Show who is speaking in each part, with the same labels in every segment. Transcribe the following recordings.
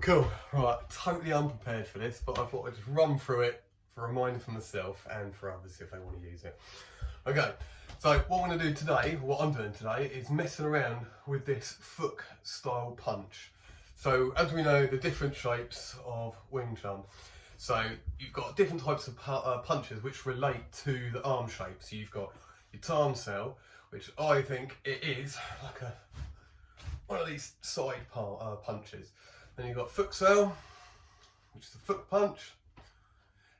Speaker 1: Cool, right, totally unprepared for this, but I thought I'd just run through it for a reminder for myself and for others if they want to use it. Okay, so what I'm going to do today, what I'm doing today, is messing around with this foot style punch. So as we know, the different shapes of Wing Chun. So you've got different types of punches which relate to the arm shape. So you've got your Tarn cell, which I think it is like one of these side punches. Then you've got foot cell, which is a foot punch,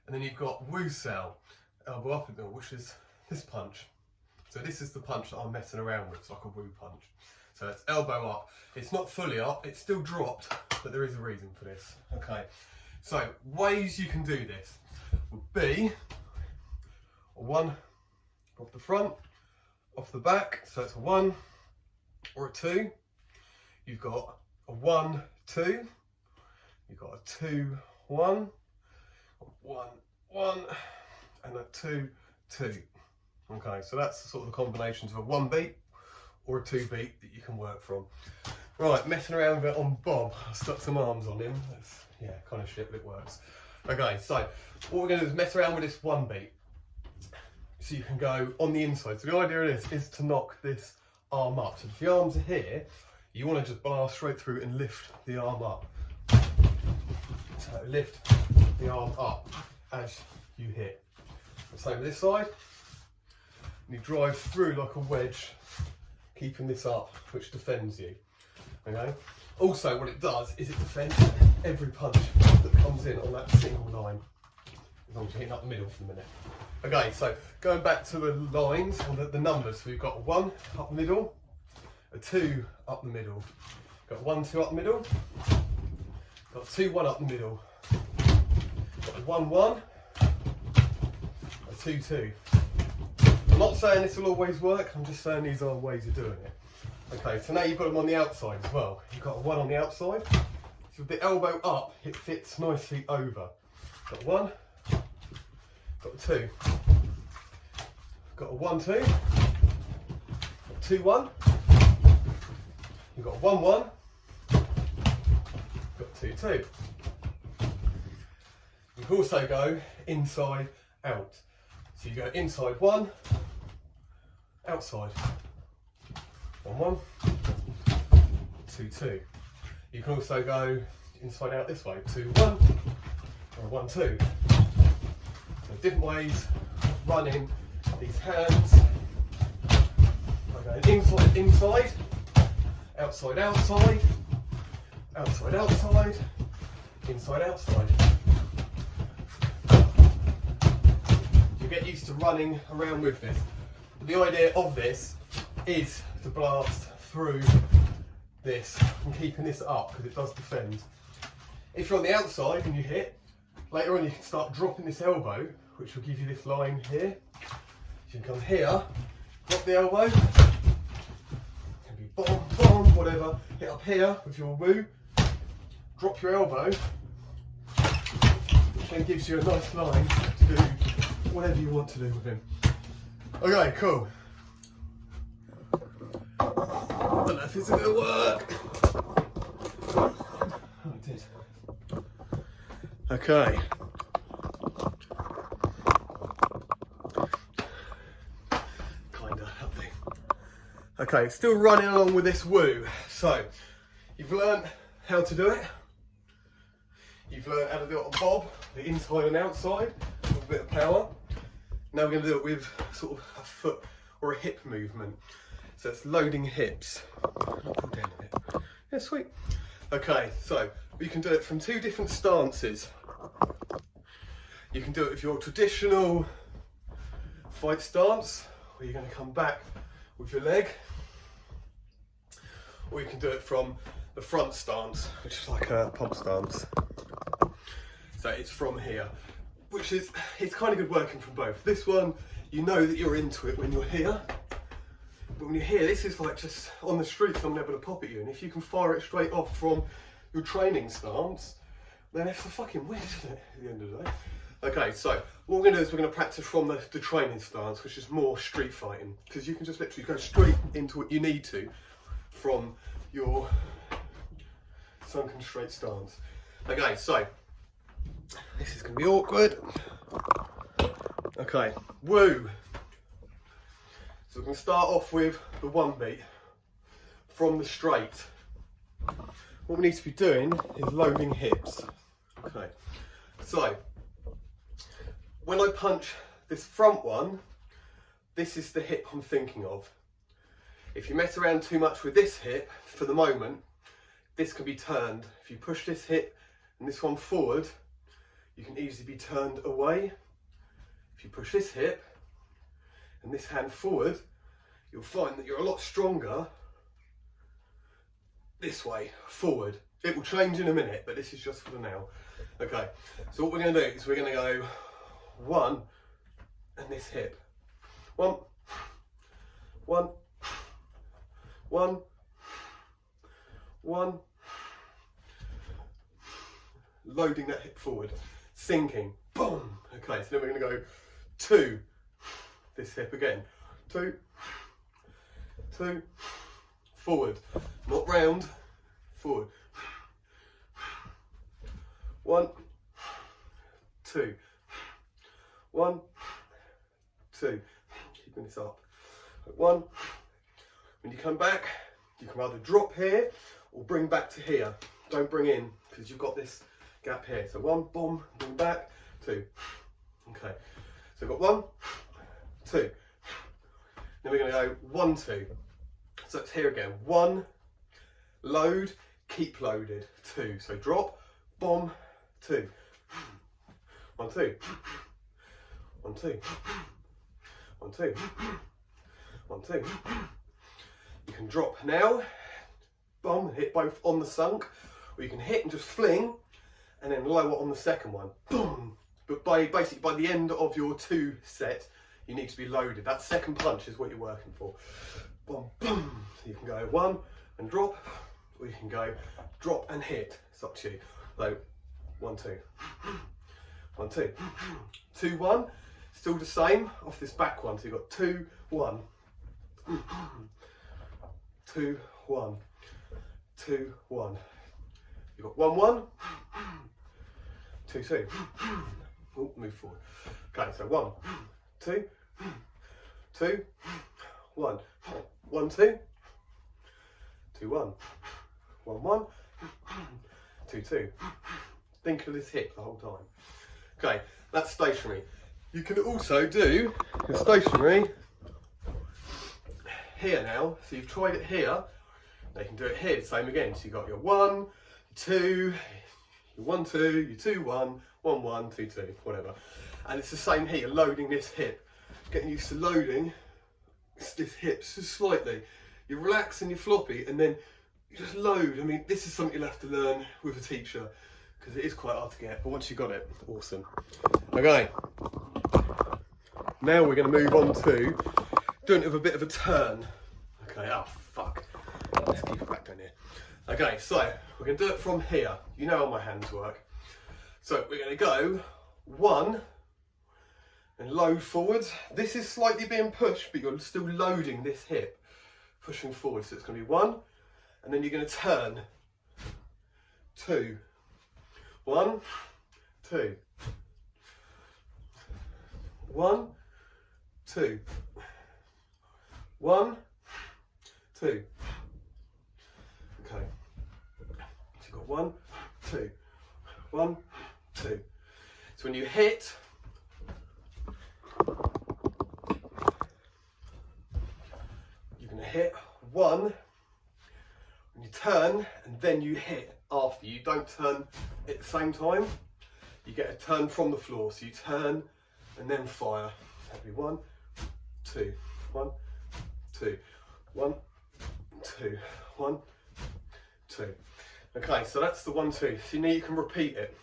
Speaker 1: and then you've got Wu cell, elbow up and down, which is this punch. So this is the punch that I'm messing around with. It's like a Wu punch. So it's elbow up. It's not fully up. It's still dropped, but there is a reason for this. Okay. So ways you can do this would be a one off the front, off the back. So it's a 1 or a 2. You've got a 1, 2. You've got a 2, 1, 1, 1, and a 2, 2. Okay, so that's sort of the combinations of a 1 beat or a 2 beat that you can work from. Right, messing around with it on Bob. I stuck some arms on him. That's, yeah, kind of shit, but it works. Okay, so what we're going to do is mess around with this 1 beat. So you can go on the inside. So the idea of this is to knock this arm up. So if the arms are here, you want to just blast straight through and lift the arm up. So lift the arm up as you hit. Same with this side. And you drive through like a wedge, keeping this up, which defends you. Okay. Also, what it does is it defends every punch that comes in on that single line, as long as you're hitting up the middle for the minute. Okay, so going back to the lines or the numbers, so we've got a 1 up the middle, a 2 up the middle, got 1, 2 up the middle, got 2, 1 up the middle, got a 1, 1, a 2, 2. I'm not saying this will always work, I'm just saying these are ways of doing it. Okay, so now you've got them on the outside as well. You've got a 1 on the outside, so with the elbow up, it fits nicely over. Got 1, got a 2, got a 1, 2, got 2, 1, you've got 1, 1, got 2, 2. You can also go inside, out. So you go inside 1, outside 1, 1, 2, 2. You can also go inside out this way, 2, 1, or 1, 2. So different ways of running these hands. Okay, inside, inside, outside, outside, outside, outside, inside, outside. You get used to running around with this. But the idea of this is to blast through this and keeping this up because it does defend. If you're on the outside and you hit, later on you can start dropping this elbow, which will give you this line here. So you can come here, drop the elbow, it can be bomb, bomb, whatever, hit up here with your Wu, drop your elbow, which then gives you a nice line to do whatever you want to do with him. Okay, cool. I don't know if it's going to work. Oh, it did. Okay. Kinda happy. Okay, still running along with this Wu. So, you've learnt how to do it. You've learnt how to do it on Bob, the inside and outside, with a bit of power. Now we're going to do it with sort of a foot or a hip movement. So it's loading hips. Pull down a bit. Yeah, sweet. Okay, so we can do it from 2 different stances. You can do it with your traditional fight stance, where you're going to come back with your leg. Or you can do it from the front stance, which is like a pump stance. So it's from here, which is, it's kind of good working from both. This one, you know that you're into it when you're here. But when you're here, this is like just on the street, someone able to pop at you. And if you can fire it straight off from your training stance, then it's a fucking win, isn't it, at the end of the day? Okay, so what we're going to do is we're going to practice from the training stance, which is more street fighting. Because you can just literally go straight into what you need to from your sunken straight stance. Okay, so this is going to be awkward. Okay, woo. So we're going to start off with the one beat from the straight. What we need to be doing is loading hips. Okay, so when I punch this front one, this is the hip I'm thinking of. If you mess around too much with this hip, for the moment, this can be turned. If you push this hip and this one forward, you can easily be turned away. If you push this hip and this hand forward, you'll find that you're a lot stronger this way, forward. It will change in a minute, but this is just for the now. Okay, so what we're going to do is we're going to go one and this hip. One, one, one, one. Loading that hip forward, sinking, boom. Okay, so then we're going to go two, this hip again. Two, two, forward, not round, forward. One, two, one, two. Keeping this up. One. When you come back, you can either drop here or bring back to here. Don't bring in because you've got this gap here. So one, boom, bring back, two. Okay. So we've got one, two. Then we're going to go 1, 2. So it's here again. One, load, keep loaded. Two. So drop, bomb, two. 1, 2. 1, 2. 1, 2. 1, 2. You can drop now, bomb, hit both on the sunk, or you can hit and just fling, and then lower on the second one. Boom. But basically by the end of your 2 set, you need to be loaded. That second punch is what you're working for. Boom, boom. So you can go 1 and drop, or you can go drop and hit. It's up to you. So 1, 2. 1, 2. 2, 1. Still the same off this back one. So you've got 2, 1. 2, 1. 2, 1. You've got 1, 1. 2, 2. Oh, move forward. Okay, so 1, 2, 2, 1. 1, 2. 2, 1. 1, 1. 2, 2. Think of this hip the whole time. Okay, that's stationary. You can also do the stationary here now. So you've tried it here. Now you can do it here, same again. So you've got your 1, 2, your 1, 2, your 2, 1, 1, 1, 2, 2, whatever. And it's the same here, loading this hip. Getting used to loading this hip just slightly. You relax and you floppy and then you just load. I mean, this is something you'll have to learn with a teacher because it is quite hard to get, but once you got it, awesome. Okay, now we're going to move on to doing it with a bit of a turn. Okay, oh fuck, let's keep it back down here. Okay, so we're going to do it from here. You know how my hands work. So we're going to go 1 and load forwards. This is slightly being pushed, but you're still loading this hip, pushing forward. So it's going to be 1, and then you're going to turn 2, 1, 2, 1, 2, 1, 2. Okay, so you've got 1, 2, 1, 2. So when you hit, you're going to hit 1, and you turn, and then you hit after. You don't turn at the same time. You get a turn from the floor. So you turn and then fire. That'll be 1, 2, 1, 2, 1, 2, 1, 2. Okay, so that's the 1, 2. So now you can repeat it.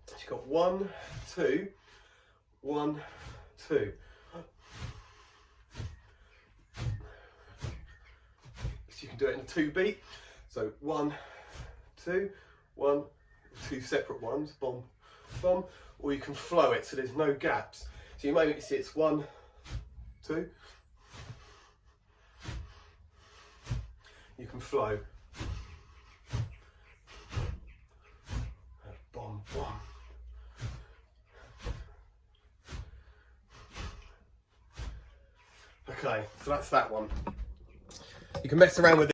Speaker 1: So you've got 1, 2, 1, 2. So you can do it in a 2 beat. So 1, 2, 1, 2 separate ones, boom, boom, or you can flow it so there's no gaps. So you may see it's 1, 2. You can flow. One. Okay, so that's that one. You can mess around with it.